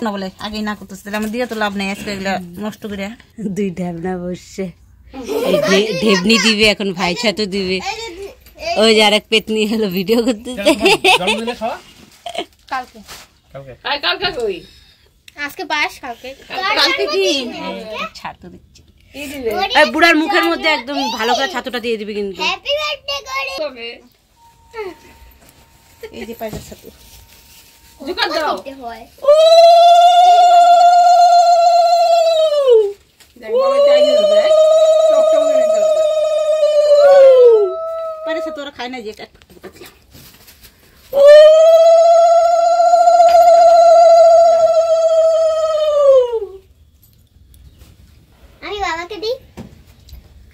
না বলে আগে না করতেছে আমার দিয়ে তো লাভ নেই আজকে এগুলা নষ্ট করে দুই ঢেবনা বসছে ঢেবনি দিবে এখন ভাই ছাতু দিবে ওই যে আরেক পেতনি হলো ভিডিও করতেছে আজকে পাস কালকে কি ছাতু দিচ্ছে বুড়ার মুখের মধ্যে একদম ভালো করে ছাতুটা দিয়ে দিবি কিন্তু হ্যাপি বার্থডে করে এই যে পাইছে ছাতু জুকার দাও হয় দেখ বাবা চাই দিবে টক টক করে দাও পারে তোরা খায় না যে এটা আমি বাবাকে দিই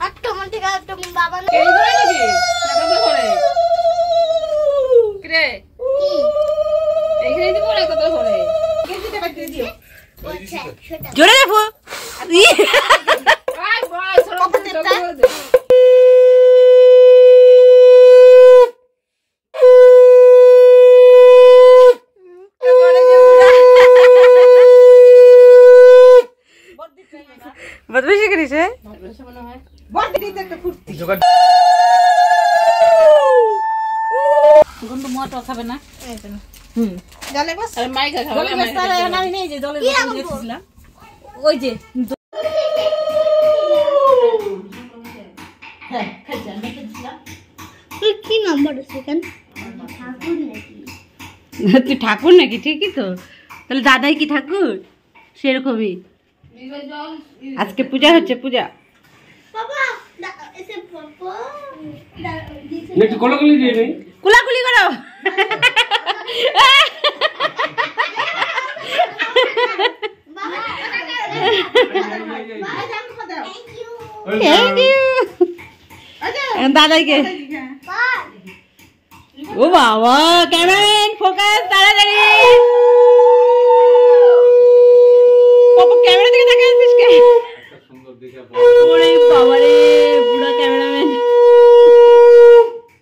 আর তোমার থেকে আর তুমি বাবা না এই ধরে নাকি এটা ধরে রে কি এইখানে দিব না কত ধরে কেজিটা কাটি দিও ছোট জোরে দেখো আই বল সরো দে बदमाशी करीस है बहुत दी तक फुर्ती गुंडू मोटो খাবে না জলে বস আরে মাইকা খাবে জলে বস তারা আমি নেই যে জলে বস দিয়েছিলাম ওই যে হ্যাঁ খাইছা আমি দিয়েছিলাম তুই কি নাম্বার আছে কেন ঠাকুর নাকি তুই ঠাকুর নাকি ঠিকই তো তাহলে দাদাই কি ঠাকুর সেরকমই আজকে পূজা হচ্ছে পূজা বাবা এসে পাপা একটু কোলাকুলি দিয়ে নেই কুলাকুলি করো বাবা থ্যাংক ইউ দাদাইকে ও বাবা ক্যামেরাম্যান ফোকাস তাড়াতাড়ি পাপা ক্যামেরা দিকে তাকায় আছিস কে একটা সুন্দর দেখে ওরে বাবা রে বুড়া ক্যামেরাম্যান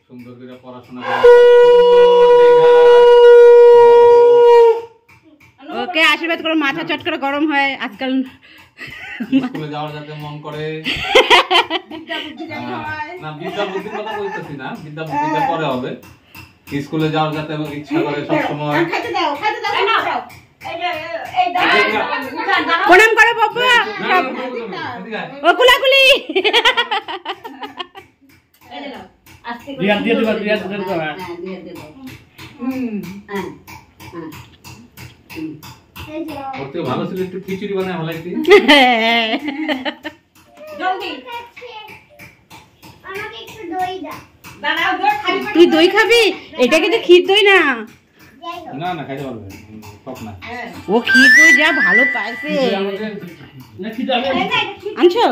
সুন্দর করে পড়াশোনা ওকে আশীর্বাদ করো মাথা চট করে গরম হয় আজকাল স্কুলে যাওয়ার যাতে মন করে না বিদ্যা বুদ্ধির কথা বলতেছি না বিদ্যা বুদ্ধিটা পরে হবে স্কুলে যাওয়ার যাতে ইচ্ছা করে সব সময় প্রণাম করো বাবা ও কুলাকুলি রিয়াদ দিয়ে দিবা রিয়াদ দিয়ে দিবা ওর থেকে ভালো ছিল একটু খিচুড়ি বানায় হলাইতি জলদি আমাকে একটু দই দাও তুই দই খাবি এটা কিন্তু ক্ষীর দই না না না খাইতে পারবে সব না ও ক্ষীর দই যা ভালো পাইছে না খিদে আমি আনছো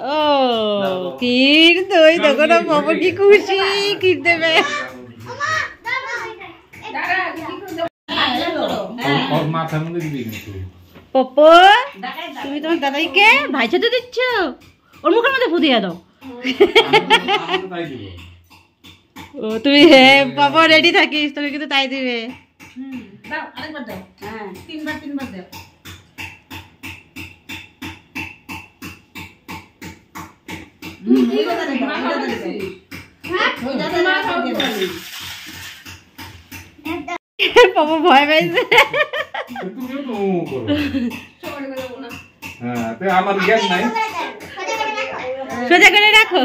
ও ক্ষীর দই দেখো না বাবা কি খুশি ক্ষীর দেবে ওর মাথার মধ্যে দিবি কিন্তু পপো তুমি তোমার দাদাইকে ভাই সাথে দিচ্ছ ওর মুখের মধ্যে ফুদিয়ে দাও তাই দিব ও তুমি হ্যাঁ বাবা রেডি থাকিস তুমি কিন্তু তাই দিবে দাও আরেকবার দাও হ্যাঁ তিনবার দাও এই কথা নেই বাবা ভয় পাইছে তুমিও তো করো হ্যাঁ তো আমার জ্ঞান নাই সোজা করে রাখো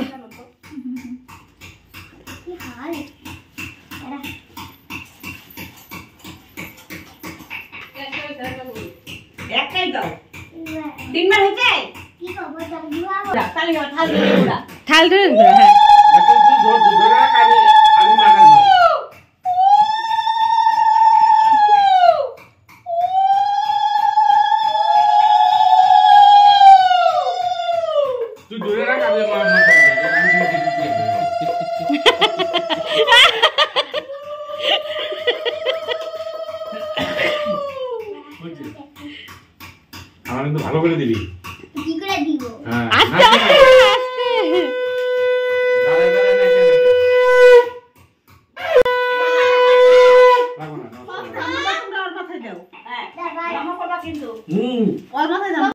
একটাই দাও তিনবার হয়েছে কি খবর দাদু থাল ধরে হ্যাঁ একটু ধরে রাখ আমি মাখা ধরে তুই ধরে রাখ আমি মাখা ধরে আমি দিতে আমার কিন্তু ভালো করে দিবি কি করে দিব হ্যাঁ আস্তে আস্তে রাখো না হ্যাঁ জামা করবা কিন্তু হুম ওর মাথায় জামা